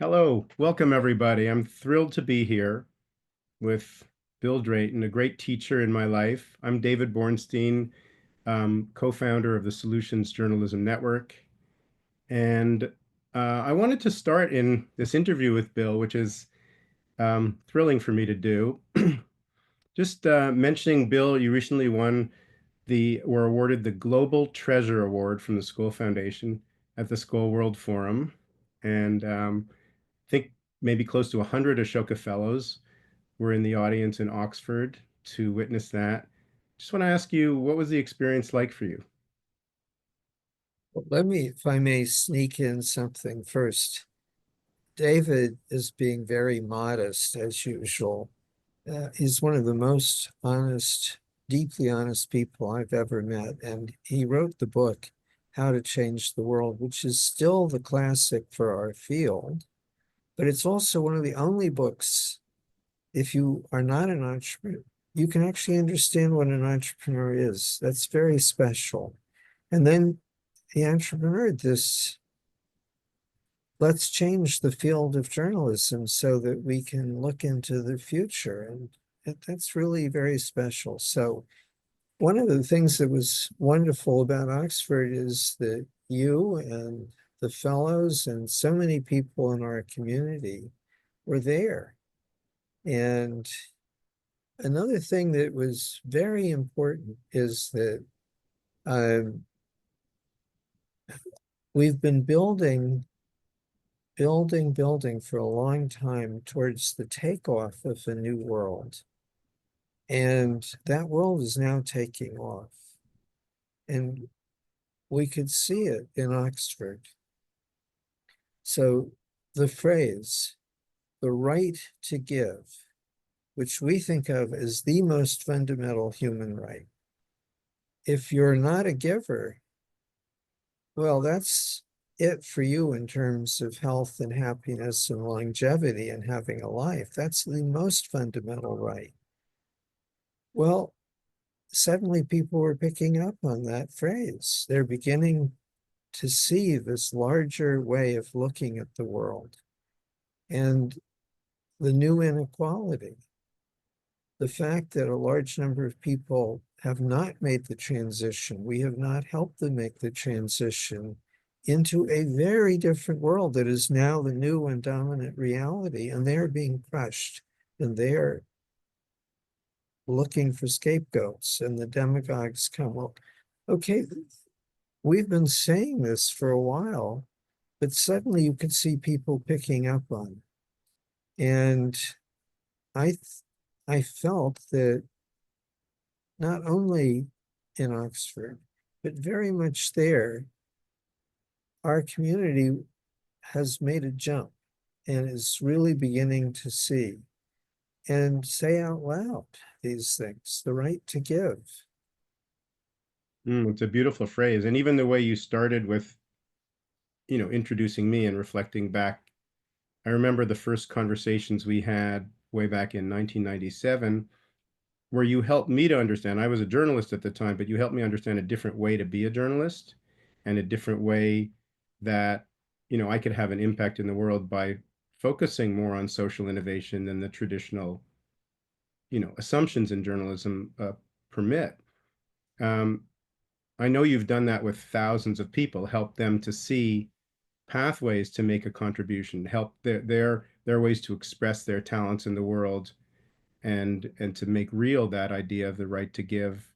Hello, welcome everybody. I'm thrilled to be here with Bill Drayton, a great teacher in my life. I'm David Bornstein, co-founder of the Solutions Journalism Network. And I wanted to start in this interview with Bill, which is thrilling for me to do. Just mentioning, Bill, you recently were awarded the Global Treasure Award from the Skoll Foundation at the Skoll World Forum. And think maybe close to 100 Ashoka Fellows were in the audience in Oxford to witness that. Just want to ask you, what was the experience like for you? Well, let me, if I may, sneak in something first. David is being very modest as usual. He's one of the most honest, deeply honest people I've ever met. And he wrote the book, How to Change the World, which is still the classic for our field. But it's also one of the only books, if you are not an entrepreneur, you can actually understand what an entrepreneur is. That's very special. And then he entrepreneured this. Let's change the field of journalism so that we can look into the future. And that's really very special. So one of the things that was wonderful about Oxford is that you and the fellows and so many people in our community were there. And another thing that was very important is that um, we've been building for a long time towards the takeoff of a new world. And that world is now taking off. And we could see it in Oxford. So the phrase, the right to give, which we think of as the most fundamental human right. If you're not a giver, well, that's it for you in terms of health and happiness and longevity and having a life. That's the most fundamental right. Well, suddenly people were picking up on that phrase. They're beginning to see this larger way of looking at the world and the new inequality. The fact that a large number of people have not made the transition, we have not helped them make the transition into a very different world that is now the new and dominant reality, and they're being crushed, and they're looking for scapegoats, and the demagogues come up. Okay, we've been saying this for a while, but suddenly you can see people picking up on it. And I felt that not only in Oxford, but very much there, our community has made a jump and is really beginning to see and say out loud these things, the right to give. It's a beautiful phrase. And even the way you started with, introducing me and reflecting back, I remember the first conversations we had way back in 1997, where you helped me to understand. I was a journalist at the time, but you helped me understand a different way to be a journalist and a different way that, I could have an impact in the world by focusing more on social innovation than the traditional, assumptions in journalism permit. Um, I know you've done that with thousands of people, help them to see pathways to make a contribution, help their ways to express their talents in the world and to make real that idea of the right to give.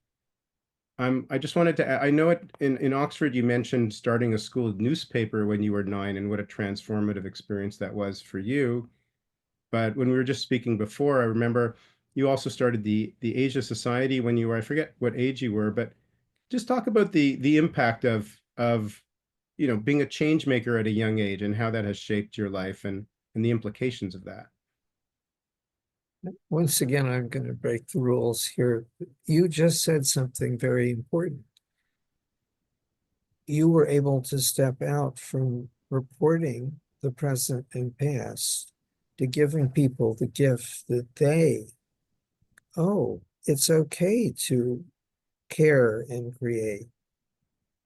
I just wanted to, I know it in Oxford, you mentioned starting a school newspaper when you were 9 and what a transformative experience that was for you. But when we were just speaking before, I remember you also started the Asia Society when you were, I forget what age you were, but just talk about the impact of being a change maker at a young age and how that has shaped your life and the implications of that. Once again, I'm going to break the rules here. You just said something very important. You were able to step out from reporting the present and past to giving people the gift that it's okay to care and create.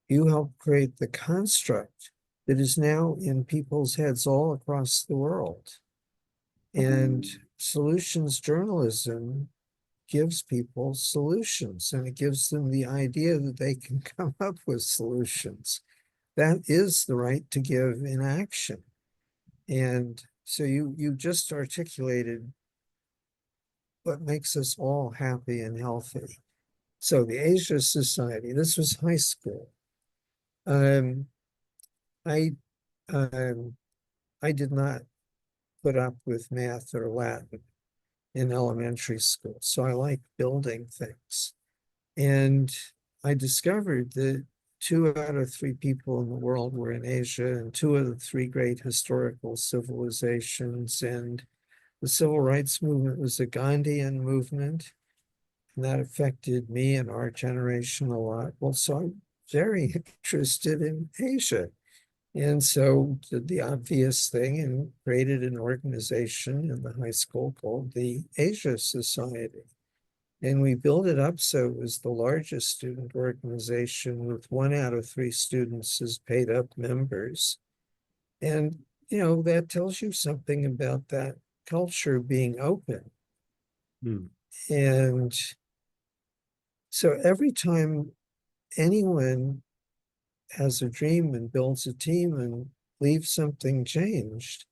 You help create the construct that is now in people's heads all across the world. And solutions journalism gives people solutions, and it gives them the idea that they can come up with solutions. That is the right to give in action. And so you just articulated what makes us all happy and healthy. So the Asia Society, this was high school. Um, I um, I did not put up with math or Latin in elementary school, so I like building things. And I discovered that 2 out of 3 people in the world were in Asia, and 2 of the 3 great historical civilizations. And the civil rights movement was a Gandhian movement, and that affected me and our generation a lot. Well, so I'm very interested in Asia. And so did the obvious thing and created an organization in the high school called the Asia Society. And we built it up so it was the largest student organization with 1 out of 3 students as paid up members. And, that tells you something about that culture being open. Hmm. And so every time anyone has a dream and builds a team and leaves something changed,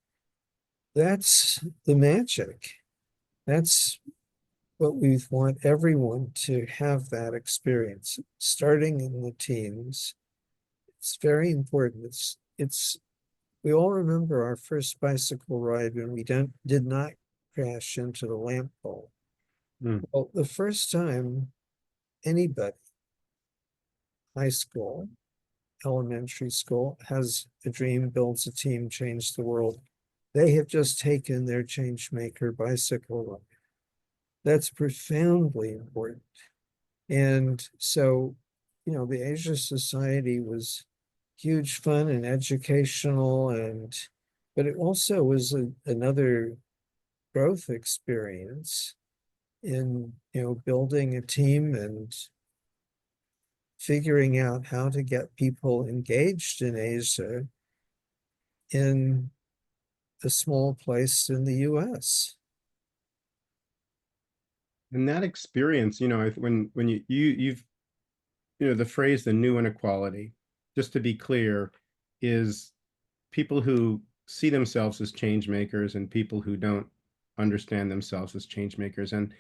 that's the magic. That's what we want everyone to have, that experience, starting in the teens. It's very important. It's we all remember our first bicycle ride when we did not crash into the lamp pole. Hmm. Well, the first time anybody, high school, elementary school, has a dream, builds a team, change the world, they have just taken their Changemaker bicycle ride. That's profoundly important. And so, the Asia Society was huge fun and educational, but it also was another growth experience in, building a team and figuring out how to get people engaged in Asia in a small place in the US. And that experience, when you've, the phrase "the new inequality," just to be clear, is people who see themselves as change makers and people who don't understand themselves as change makers, and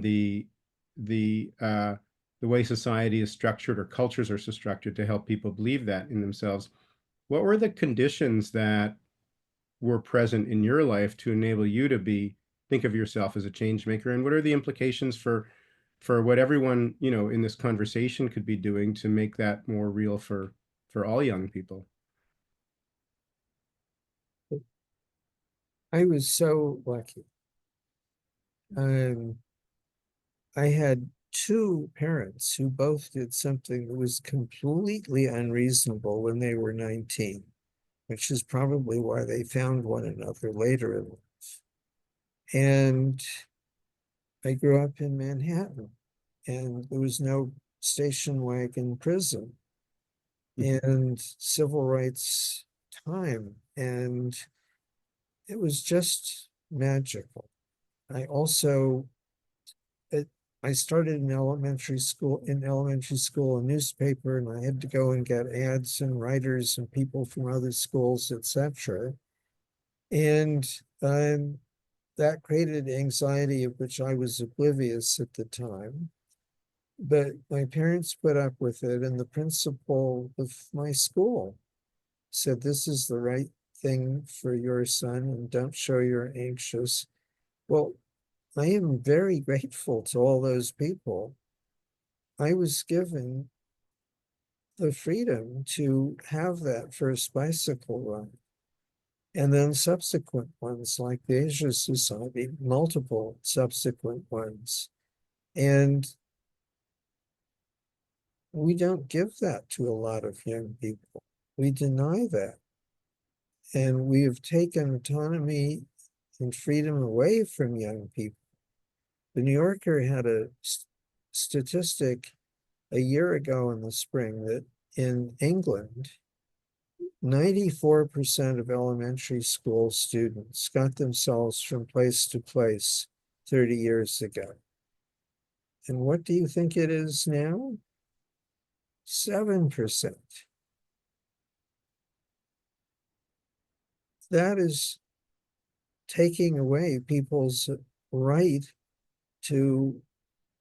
the way society is structured or cultures are so structured to help people believe that in themselves. What were the conditions that were present in your life to enable you to think of yourself as a change maker, and what are the implications for what everyone in this conversation could be doing to make that more real for all young people? I was so lucky. Um, I had 2 parents who both did something that was completely unreasonable when they were 19, which is probably why they found one another later in life. And I grew up in Manhattan, and there was no station wagon prison and civil rights time. And it was just magical. I also, it, I started in elementary school, a newspaper, and I had to go and get ads and writers and people from other schools, etc. And that created anxiety of which I was oblivious at the time. But my parents put up with it, and the principal of my school said, "This is the right thing for your son, and don't show you're anxious." Well, I am very grateful to all those people. I was given the freedom to have that first bicycle ride, and then subsequent ones like the Asia Society, multiple subsequent ones. And we don't give that to a lot of young people. We deny that. And we have taken autonomy and freedom away from young people. The New Yorker had a statistic a year ago in the spring that in England, 94% of elementary school students got themselves from place to place 30 years ago. And what do you think it is now? 7%. That is taking away people's right to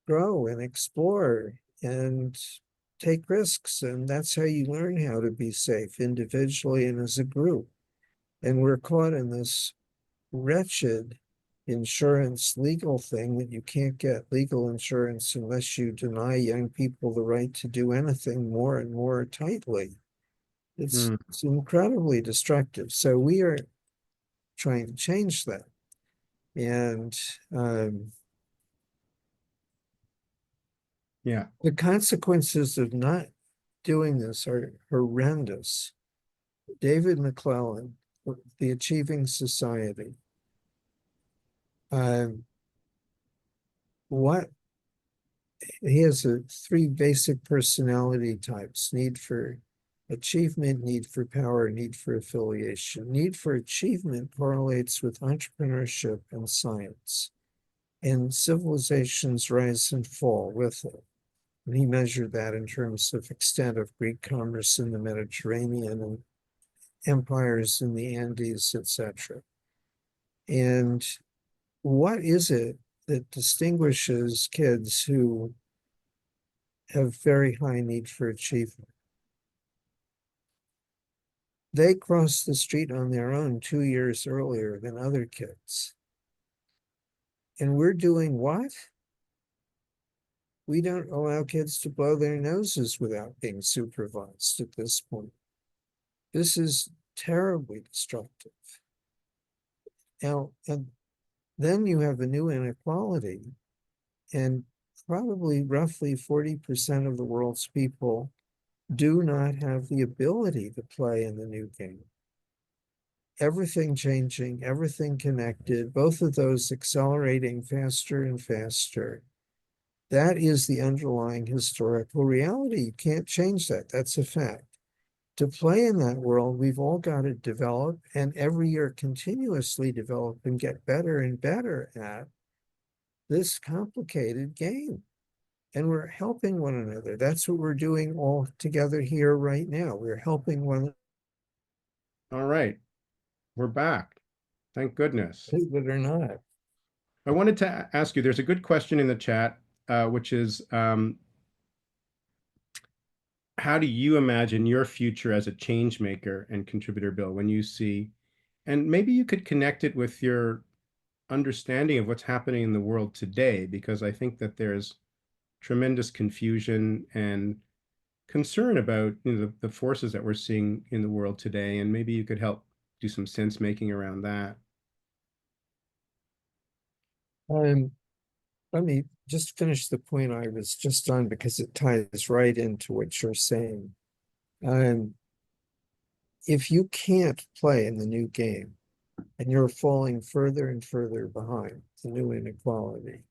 grow and explore and take risks. And that's how you learn how to be safe individually and as a group. And we're caught in this wretched insurance legal thing that you can't get legal insurance unless you deny young people the right to do anything more and more tightly. It's incredibly destructive. So we are trying to change that. And Yeah. the consequences of not doing this are horrendous. David McClellan, The Achieving Society. What he has three basic personality types: need for achievement, need for power, need for affiliation. Need for achievement correlates with entrepreneurship and science, and civilizations rise and fall with it. And he measured that in terms of extent of Greek commerce in the Mediterranean and empires in the Andes, etc. And what is it that distinguishes kids who have very high need for achievement? They cross the street on their own 2 years earlier than other kids. And we're doing what? We don't allow kids to blow their noses without being supervised at this point. This is terribly destructive. Now, and then you have a new inequality, and probably roughly 40% of the world's people do not have the ability to play in the new game. Everything changing, everything connected, both of those accelerating faster and faster. That is the underlying historical reality. You can't change that. That's a fact. To play in that world, we've all got to develop, and every year continuously develop and get better and better at this complicated game. And we're helping one another. That's what we're doing all together here right now. We're helping one All right. We're back. Thank goodness. believe it or not. I wanted to ask you, there's a good question in the chat, which is, how do you imagine your future as a change maker and contributor, Bill, when you see, and maybe you could connect it with your understanding of what's happening in the world today, because I think that there's tremendous confusion and concern about, the forces that we're seeing in the world today, and maybe you could help do some sense making around that. Let me just finish the point I was just on, because it ties right into what you're saying. If you can't play in the new game and you're falling further and further behind the new inequality,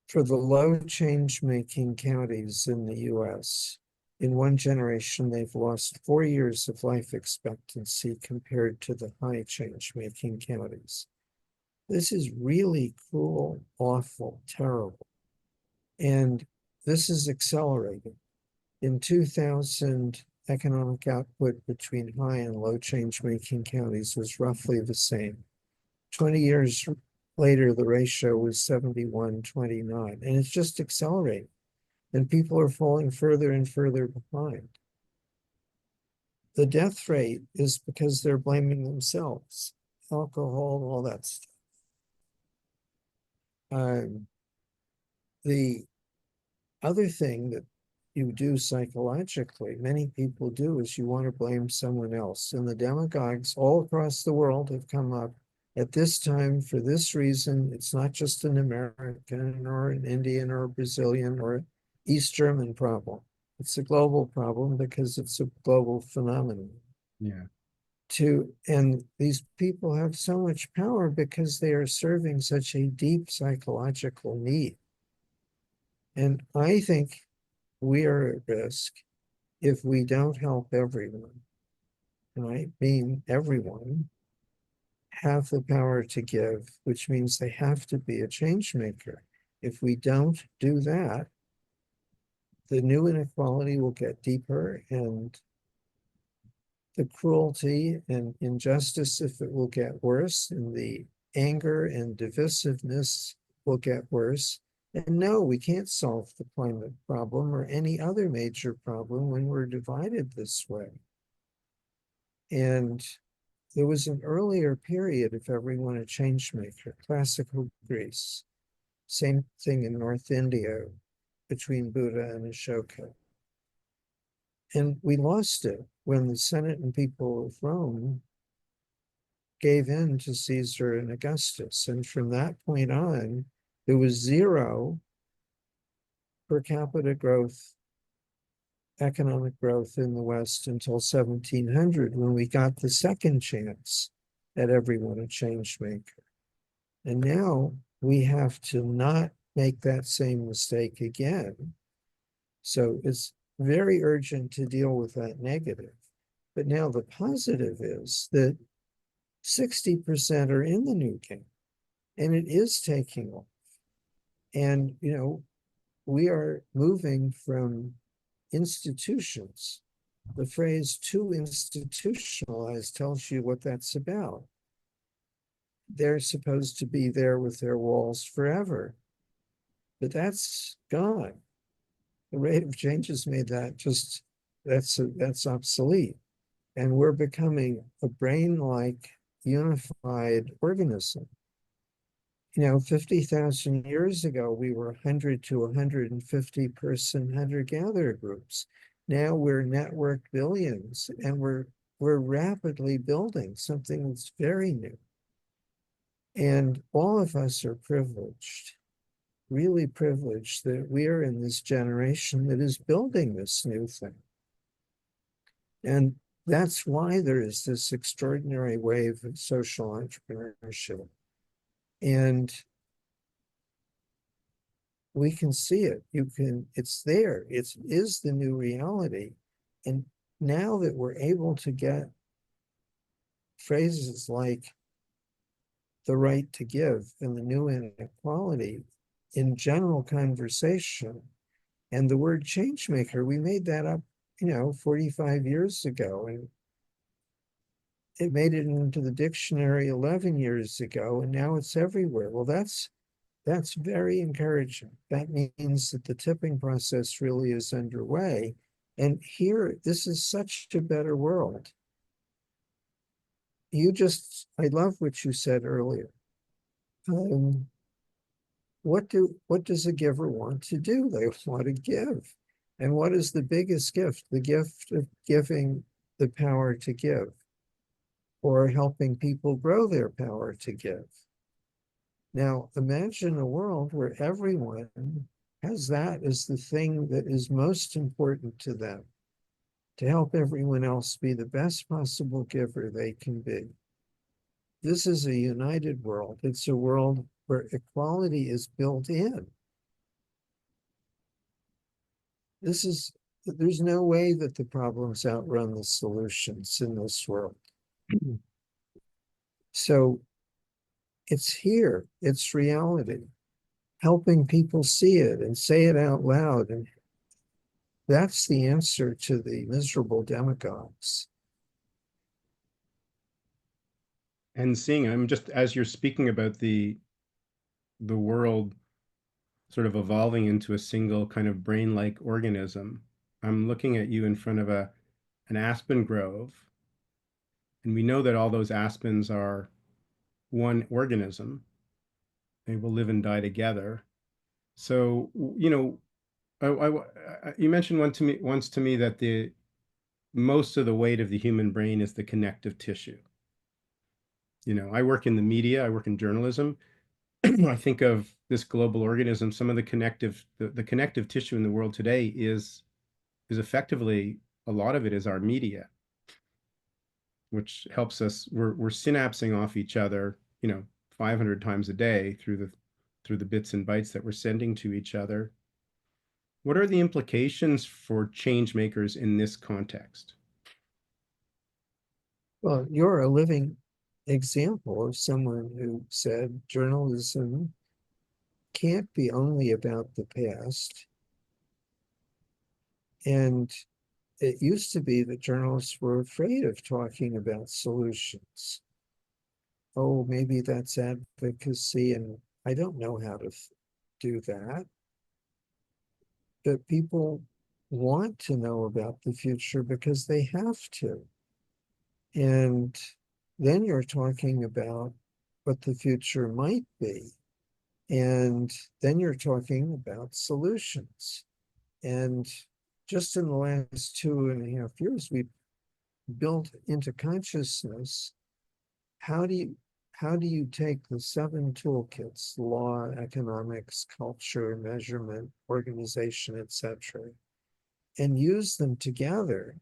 for the low change-making counties in the US, in one generation, they've lost 4 years of life expectancy compared to the high change-making counties. This is really cruel, awful, terrible. And this is accelerating. In 2000, economic output between high and low change-making counties was roughly the same. 20 years later, the ratio was 71-29, and it's just accelerating. And people are falling further and further behind. The death rate is because they're blaming themselves, alcohol, all that stuff. The other thing that you do psychologically, many people do, is you want to blame someone else. And the demagogues all across the world have come up at this time for this reason. It's not just an American or an Indian or a Brazilian or East German problem. It's a global problem because it's a global phenomenon. Yeah. And these people have so much power because they are serving such a deep psychological need. And I think we are at risk if we don't help everyone, and I mean everyone, have the power to give, which means they have to be a change maker. If we don't do that, the new inequality will get deeper, and the cruelty and injustice, if it will get worse, and the anger and divisiveness will get worse. And no, we can't solve the climate problem or any other major problem when we're divided this way. And there was an earlier period, if everyone a change maker, classical Greece, same thing in North India between Buddha and Ashoka. And we lost it when the Senate and people of Rome gave in to Caesar and Augustus. And from that point on, there was zero per capita growth, economic growth in the West until 1700, when we got the second chance at everyone a change maker. And now we have to not make that same mistake again. So it's very urgent to deal with that negative. But now the positive is that 60% are in the new game, and it is taking off. And, you know, we are moving from institutions. The phrase too institutionalized tells you what that's about. They're supposed to be there with their walls forever, but that's gone. The rate of change has made that just, that's obsolete. And we're becoming a brain-like unified organism. You know, 50,000 years ago, we were 100 to 150 person hunter-gatherer groups. Now we're networked billions, and we're rapidly building something that's very new. And all of us are privileged, really privileged, that we are in this generation that is building this new thing. And that's why there is this extraordinary wave of social entrepreneurship. And we can see it. It's there. It is the new reality. And now that we're able to get phrases like the right to give and the new inequality in general conversation, and the word change maker, we made that up, 45 years ago, and it made it into the dictionary 11 years ago, and now it's everywhere. Well, that's very encouraging. That means that the tipping process really is underway. And here, this is such a better world. I love what you said earlier. What does a giver want to do? They want to give. And what is the biggest gift? The gift of giving the power to give, or helping people grow their power to give. Now, imagine a world where everyone has that as the thing that is most important to them, to help everyone else be the best possible giver they can be. This is a united world. It's a world where equality is built in. There's no way that the problems outrun the solutions in this world. So it's here, it's reality. Helping people see it and say it out loud. And that's the answer to the miserable demagogues. And seeing, I'm just, as you're speaking about the world sort of evolving into a single kind of brain-like organism, I'm looking at you in front of an aspen grove, and we know that all those aspens are one organism. They will live and die together. So, you mentioned once to me that the most of the weight of the human brain is the connective tissue. I work in the media, I work in journalism. I think of this global organism, some of the connective tissue in the world today is effectively, a lot of it is our media, which helps us. We're synapsing off each other, 500 times a day through the bits and bytes that we're sending to each other. What are the implications for change makers in this context? Well, you're a living example of someone who said journalism can't be only about the past. And it used to be that journalists were afraid of talking about solutions. Oh, maybe that's advocacy, and I don't know how to do that. But people want to know about the future because they have to. And then you're talking about what the future might be. And then you're talking about solutions. And just in the last 2.5 years, we've built into consciousness how do you take the 7 toolkits, law, economics, culture, measurement, organization, etc., and use them together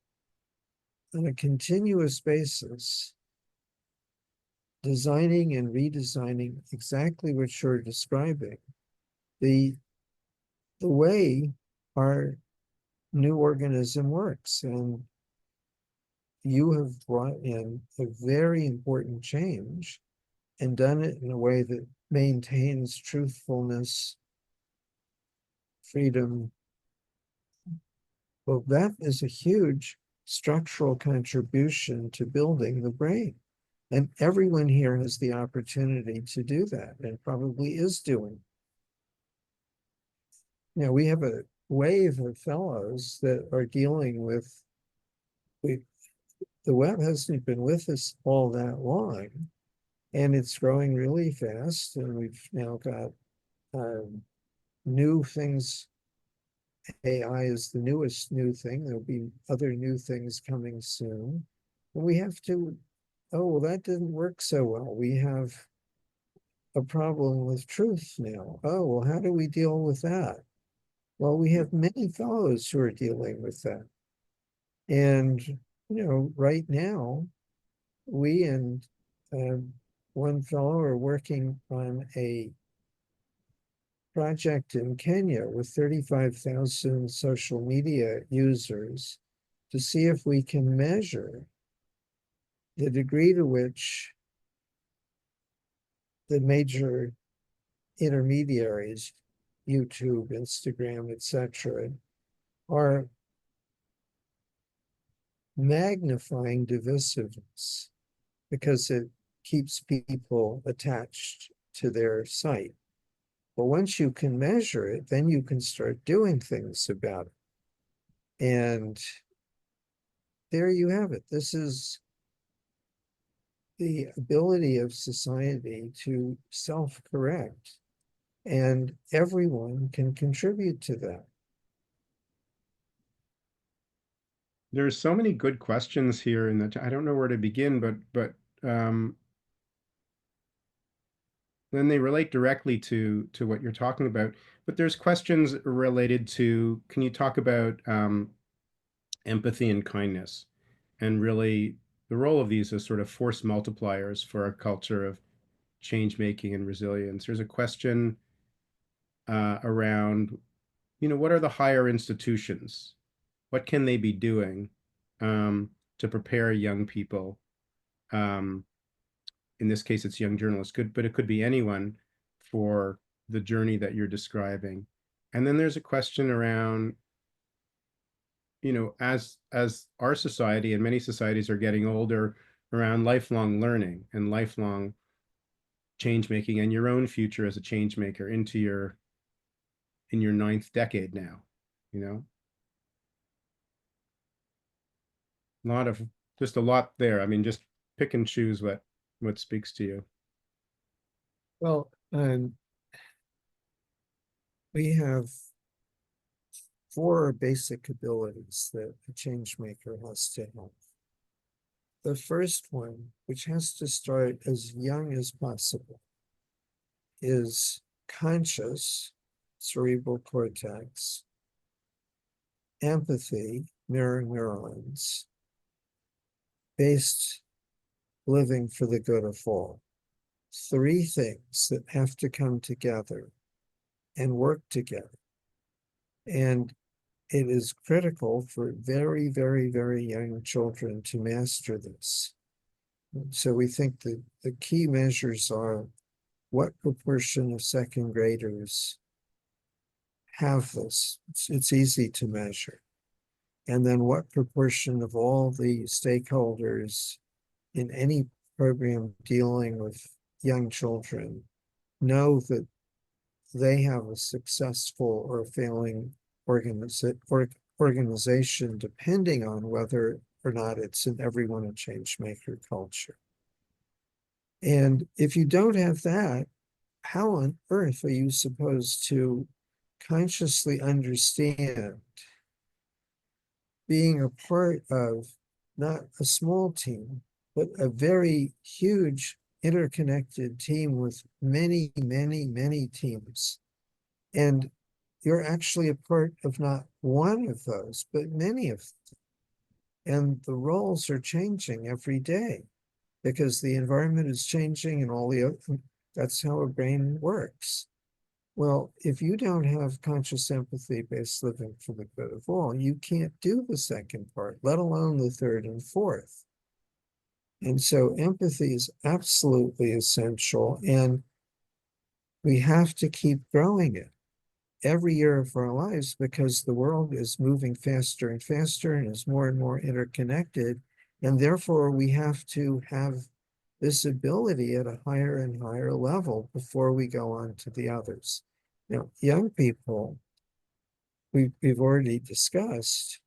on a continuous basis, designing and redesigning exactly what you're describing, the way our new organism works. And you have brought in a very important change and done it in a way that maintains truthfulness, freedom. Well, that is a huge structural contribution to building the brain. And everyone here has the opportunity to do that and probably is doing. You know, we have a wave of fellows that are dealing with, the web hasn't been with us all that long, and it's growing really fast. And we've now got new things. AI is the newest new thing. There'll be other new things coming soon. And we have to, oh, well, that didn't work so well. We have a problem with truth now. Oh, well, how do we deal with that? Well, we have many fellows who are dealing with that. And, right now, we and one fellow are working on a project in Kenya with 35,000 social media users to see if we can measure the degree to which the major intermediaries, YouTube, Instagram, etc., are magnifying divisiveness because it keeps people attached to their site. But once you can measure it, then you can start doing things about it. And there you have it. This is the ability of society to self-correct, and everyone can contribute to that. There's so many good questions here in the, I don't know where to begin, but then they relate directly to what you're talking about. But there's questions related to, can you talk about empathy and kindness, and really the role of these as sort of force multipliers for a culture of change making and resilience? There's a question around, what are the higher institutions? What can they be doing to prepare young people? In this case, it's young journalists, but it could be anyone, for the journey that you're describing. And then there's a question around, as our society and many societies are getting older, around lifelong learning and lifelong change making, and your own future as a change maker in your 9th decade now. Just a lot there. I mean, just pick and choose what speaks to you. Well, we have 4 basic abilities that a change maker has to have. The first one, which has to start as young as possible, is conscious, cerebral cortex, empathy, mirror neurons, based living for the good of all. 3 things that have to come together and work together. And it is critical for very, very, very young children to master this. So we think that the key measures are what proportion of second graders have this. It's easy to measure. And then what proportion of all the stakeholders in any program dealing with young children know that they have a successful or failing organization, depending on whether or not it's an everyone a changemaker culture. And if you don't have that, how on earth are you supposed to consciously understand being a part of not a small team, but a very huge interconnected team with many, many, many teams? And you're actually a part of not one of those, but many of them. And the roles are changing every day because the environment is changing and all the other, that's how a brain works. Well, if you don't have conscious empathy-based living for the good of all, you can't do the second part, let alone the third and fourth. And so empathy is absolutely essential, and we have to keep growing it every year of our lives because the world is moving faster and faster and is more and more interconnected. And therefore, we have to have this ability at a higher and higher level before we go on to the others. Now, young people, we've already discussed.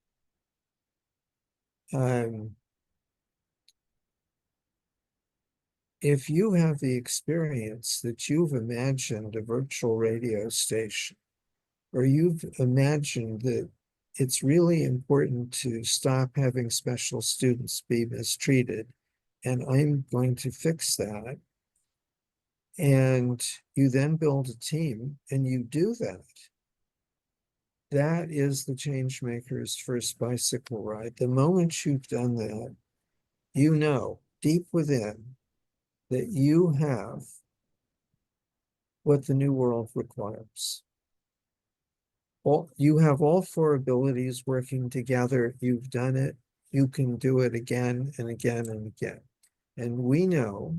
If you have the experience that you've imagined a virtual radio station, or you've imagined that it's really important to stop having special students be mistreated, and I'm going to fix that, and you then build a team and you do that, that is the change maker's first bicycle ride. The moment you've done that, you know deep within that you have what the new world requires. You have all four abilities working together. You've done it. You can do it again and again and again. And we know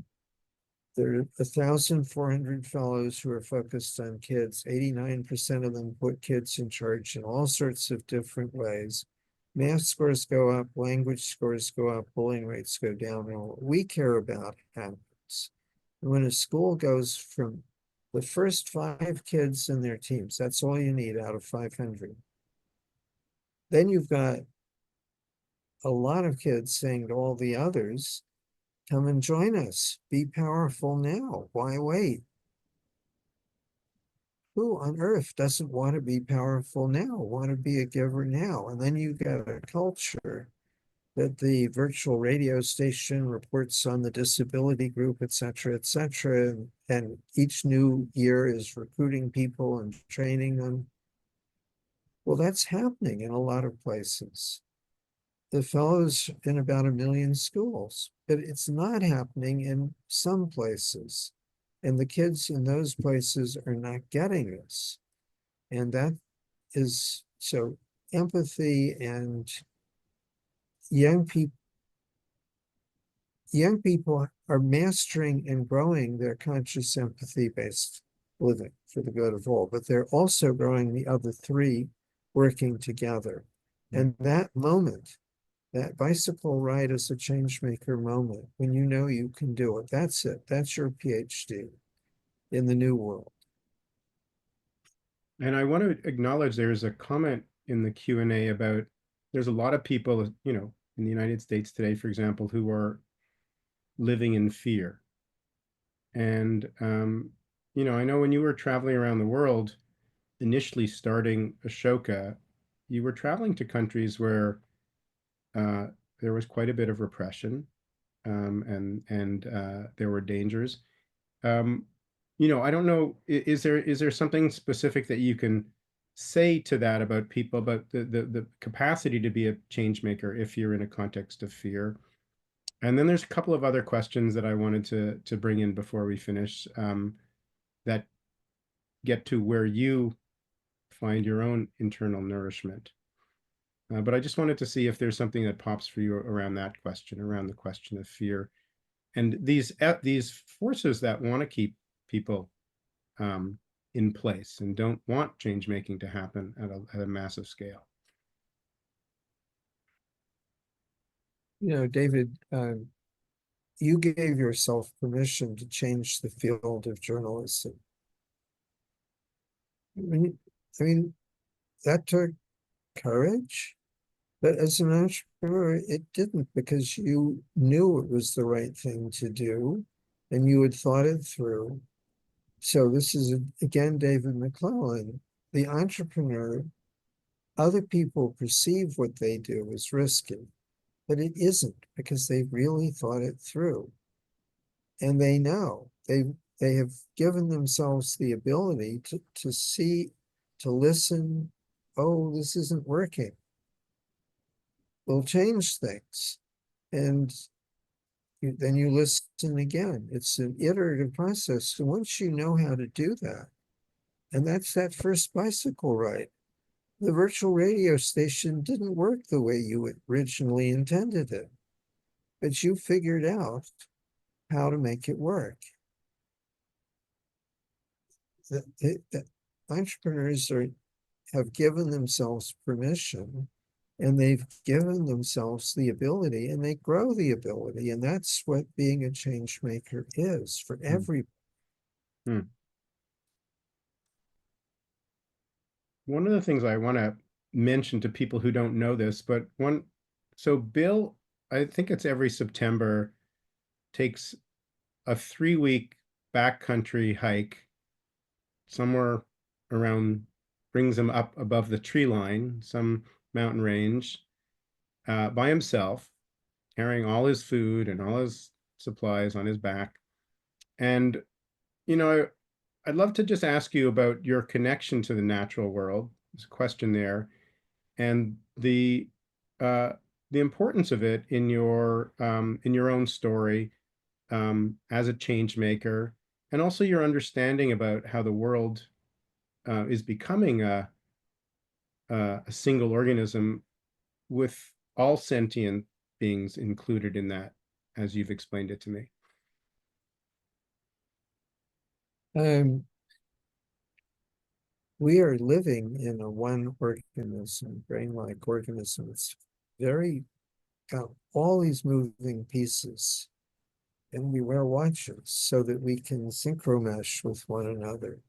there are 1,400 fellows who are focused on kids. 89% of them put kids in charge in all sorts of different ways. Math scores go up, language scores go up, bullying rates go down. And what we care about happens. And when a school goes from the first 5 kids in their teams, that's all you need out of 500. Then you've got a lot of kids saying to all the others, come and join us. Be powerful now. Why wait? Who on earth doesn't want to be powerful now, want to be a giver now? And then you get a culture that the virtual radio station reports on the disability group, et cetera, et cetera. And each new year is recruiting people and training them. Well, that's happening in a lot of places. The fellows in about 1 million schools, but it's not happening in some places. And the kids in those places are not getting this. And that is so empathy and young people are mastering and growing their conscious empathy-based living for the good of all, but they're also growing the other 3 working together. And that moment, that bicycle ride is a change maker moment when you know you can do it. That's it. That's your PhD in the new world. And I want to acknowledge there's a comment in the Q&A about there's a lot of people, in the United States today, for example, who are living in fear. And, I know when you were traveling around the world, initially starting Ashoka, you were traveling to countries where there was quite a bit of repression, and there were dangers. Um, I don't know, is there something specific that you can say to that about people, about the capacity to be a change maker if you're in a context of fear? And then there's a couple of other questions that I wanted to bring in before we finish, that get to where you find your own internal nourishment. But I just wanted to see if there's something that pops for you around that question, around the question of fear, and these forces that want to keep people in place and don't want change making to happen at a massive scale. David, you gave yourself permission to change the field of journalism. I mean, that took courage, but as an entrepreneur, it didn't, because you knew it was the right thing to do and you had thought it through. So this is, again, David McClellan, the entrepreneur. Other people perceive what they do as risky, but it isn't, because they've really thought it through. And they know they have given themselves the ability to see, to listen. Oh, this isn't working. We'll change things. And then you listen again. It's an iterative process. So once you know how to do that, and that's that first bicycle ride, the virtual radio station didn't work the way you originally intended it, but you figured out how to make it work. The entrepreneurs have given themselves permission, and they've given themselves the ability, and they grow the ability. And that's what being a change maker is for everybody. Hmm. One of the things I want to mention to people who don't know this, so Bill, I think it's every September, takes a 3-week backcountry hike somewhere around, brings him up above the tree line, some mountain range, by himself, carrying all his food and all his supplies on his back. And, I'd love to just ask you about your connection to the natural world. There's a question there, and the importance of it in your own story as a change maker, and also your understanding about how the world is becoming a single organism with all sentient beings included in that, as you've explained it to me. We are living in a one organism, brain-like organism. It's very got all these moving pieces, and we wear watches so that we can synchromesh with one another.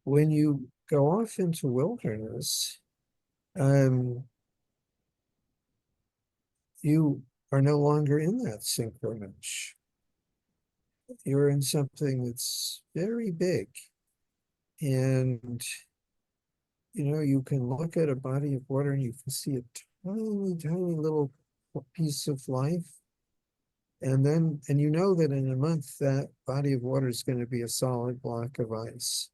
When you go off into wilderness, you are no longer in that synchromesh. You're in something that's very big, and you can look at a body of water and you can see a tiny, tiny little piece of life. And you know that in a month, that body of water is going to be a solid block of ice.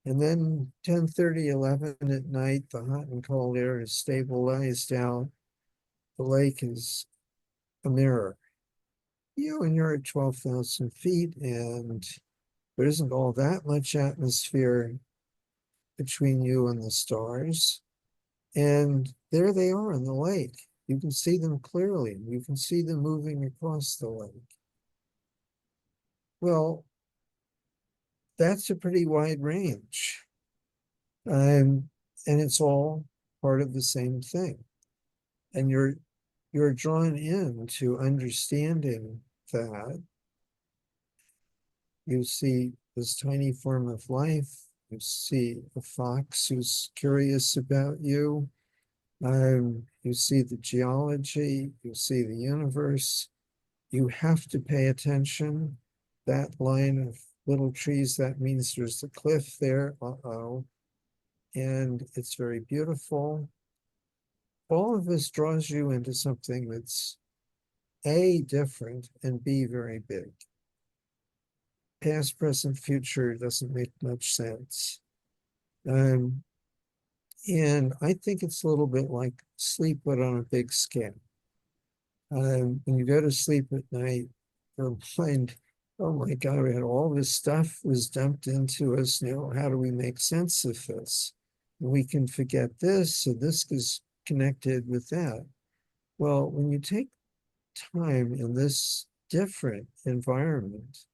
And then 10:30, 11 at night, the hot and cold air is stabilized out. The lake is a mirror. And you're at 12,000 feet, and there isn't all that much atmosphere between you and the stars. And there they are in the lake. You can see them clearly. You can see them moving across the lake. Well, that's a pretty wide range. And it's all part of the same thing. And you're drawn into understanding that. You see this tiny form of life. You see a fox who's curious about you. You see the geology. You see the universe. You have to pay attention. That line of little trees, that means there's a cliff there. Uh-oh. And it's very beautiful. All of this draws you into something that's A, different, and B, very big. Past, present, future doesn't make much sense. And I think it's a little bit like sleep, but on a big scale. When you go to sleep at night, your mind oh my God, we had all this stuff was dumped into us. How do we make sense of this? We can forget this, so this is connected with that. Well, when you take time in this different environment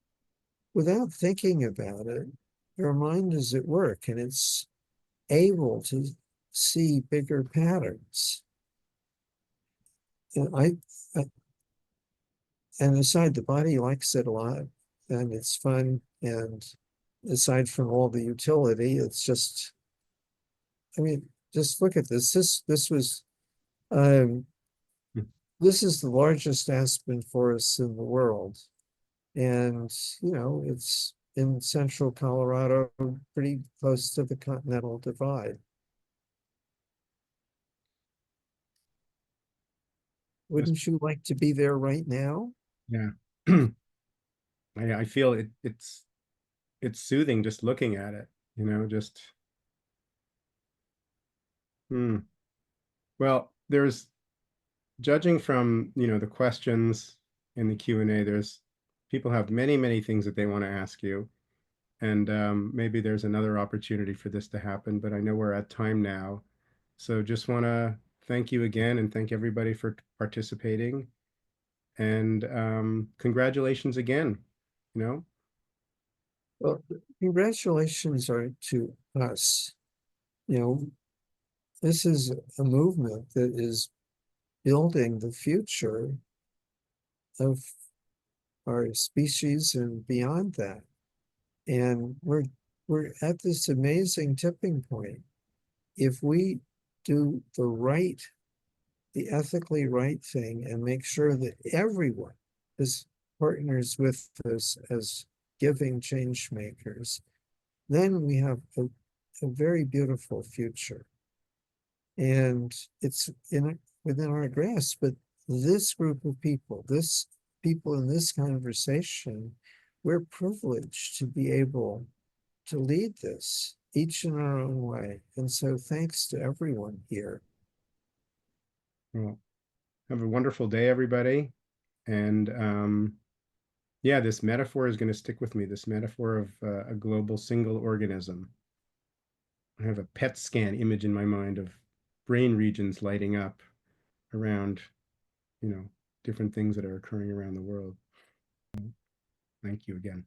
without thinking about it, your mind is at work and it's able to see bigger patterns. And and aside, the body likes it a lot and it's fun. And aside from all the utility, it's just, I mean, just look at this. This was, um, Hmm. this is the largest aspen forest in the world. And, it's in central Colorado, pretty close to the Continental Divide. Just, Wouldn't you like to be there right now? yeah. I feel it's soothing just looking at it, just hmm. Well, there's judging from, the questions in the Q&A, there's people have many, many things that they want to ask you. And maybe there's another opportunity for this to happen, but I know we're at time now. So just want to thank you again and thank everybody for participating. And congratulations again, you know? Well, congratulations are to us. You know, this is a movement that is building the future of our species and beyond that. And we're at this amazing tipping point. If we do the ethically right thing and make sure that everyone is partners with us as giving change makers, then we have a very beautiful future. And it's within our grasp. But this group of people, this people in this conversation, we're privileged to be able to lead this, each in our own way. And so thanks to everyone here. Well, have a wonderful day, everybody. And yeah, this metaphor is going to stick with me, this metaphor of a global single organism. I have a PET scan image in my mind of brain regions lighting up around, you know, different things that are occurring around the world. Thank you again.